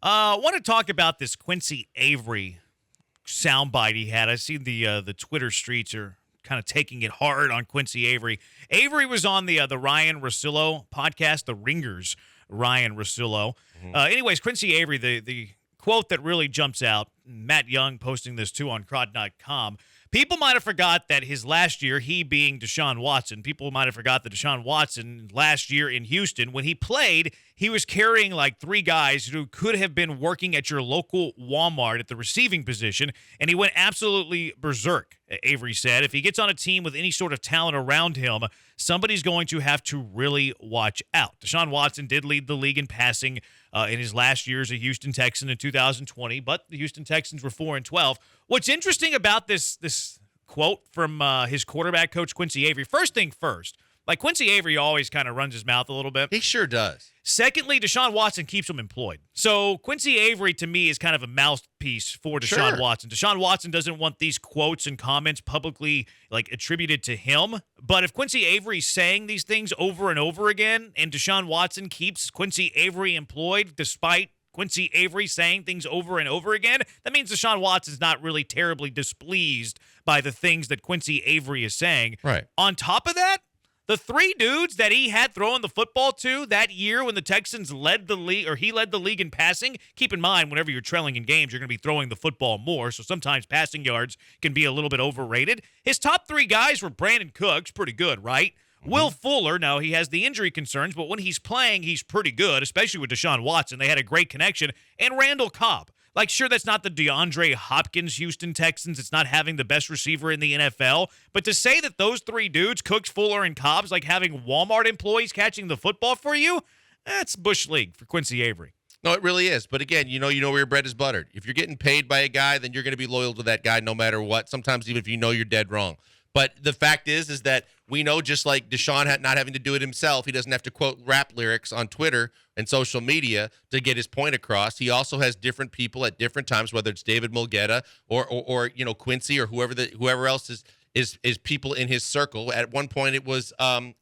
I want to talk about this Quincy Avery soundbite he had. I see the Twitter streets are kind of taking it hard on Quincy Avery. Avery was on the Ryan Russillo podcast, The Ringers, Ryan Russillo. Anyways, Quincy Avery, the quote that really jumps out, Matt Young posting this too on crowd.com. People might have forgot that his last year, he being Deshaun Watson, people might have forgot that Deshaun Watson last year in Houston, when he played, he was carrying like three guys who could have been working at your local Walmart at the receiving position, and he went absolutely berserk, Avery said. If he gets on a team with any sort of talent around him, somebody's going to have to really watch out. Deshaun Watson did lead the league in passing in his last year as a Houston Texan in 2020, but the Houston Texans were 4-12. What's interesting about this quote from his quarterback coach, Quincy Avery, first thing first, like Quincy Avery always kind of runs his mouth a little bit. He sure does. Secondly, Deshaun Watson keeps him employed. So Quincy Avery, to me, is kind of a mouthpiece for Deshaun Watson. Deshaun Watson doesn't want these quotes and comments publicly attributed to him. But if Quincy Avery's saying these things over and over again, and Deshaun Watson keeps Quincy Avery employed despite Quincy Avery saying things over and over again, that means Deshaun Watson's not really terribly displeased by the things that Quincy Avery is saying. Right. On top of that, the three dudes that he had throwing the football to that year when the Texans led the league, or he led the league in passing, keep in mind, whenever you're trailing in games, you're going to be throwing the football more, so sometimes passing yards can be a little bit overrated. His top three guys were Brandon Cooks, pretty good, right? Will Fuller, now he has the injury concerns, but when he's playing, he's pretty good, especially with Deshaun Watson. They had a great connection. And Randall Cobb. Sure, that's not the DeAndre Hopkins Houston Texans. It's not having the best receiver in the NFL. But to say that those three dudes, Cooks, Fuller, and Cobb's like having Walmart employees catching the football for you, that's Bush League for Quincy Avery. No, it really is. But again, you know where your bread is buttered. If you're getting paid by a guy, then you're going to be loyal to that guy no matter what, sometimes even if you know you're dead wrong. But the fact is that we know, just like Deshaun not having to do it himself, he doesn't have to quote rap lyrics on Twitter and social media to get his point across. He also has different people at different times, whether it's David Mulgeta or Quincy or whoever else is people in his circle. At one point, it was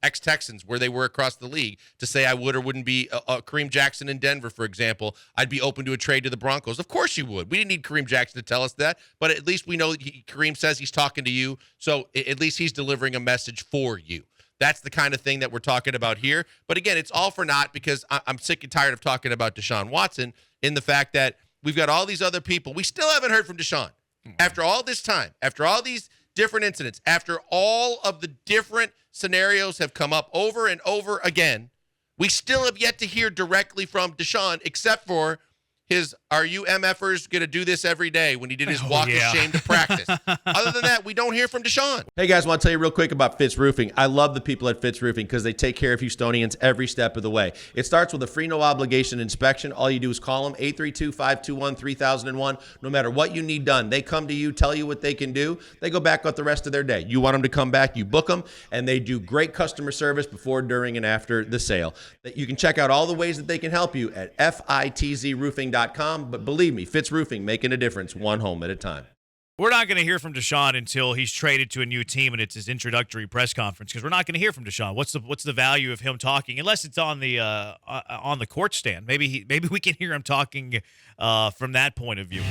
ex-Texans where they were across the league to say I would or wouldn't be Kareem Jackson in Denver, for example. I'd be open to a trade to the Broncos. Of course you would. We didn't need Kareem Jackson to tell us that, but at least we know Kareem says he's talking to you, so at least he's delivering a message for you. That's the kind of thing that we're talking about here. But again, it's all for naught because I'm sick and tired of talking about Deshaun Watson in the fact that we've got all these other people. We still haven't heard from Deshaun. After all this time, after all these different incidents, after all of the different scenarios have come up over and over again, we still have yet to hear directly from Deshaun, except for his "Are you MFers going to do this every day?" when he did his walk of shame to practice. Other than that, we don't hear from Deshaun. Hey guys, I want to tell you real quick about Fitz Roofing. I love the people at Fitz Roofing because they take care of Houstonians every step of the way. It starts with a free no obligation inspection. All you do is call them 832-521-3001. No matter what you need done, they come to you, tell you what they can do. They go back with the rest of their day. You want them to come back, you book them, and they do great customer service before, during, and after the sale. You can check out all the ways that they can help you at fitzroofing.com. But believe me, Fitz Roofing, making a difference one home at a time. We're not going to hear from Deshaun until he's traded to a new team and it's his introductory press conference, because we're not going to hear from Deshaun. What's the value of him talking unless it's on the court stand? Maybe we can hear him talking from that point of view.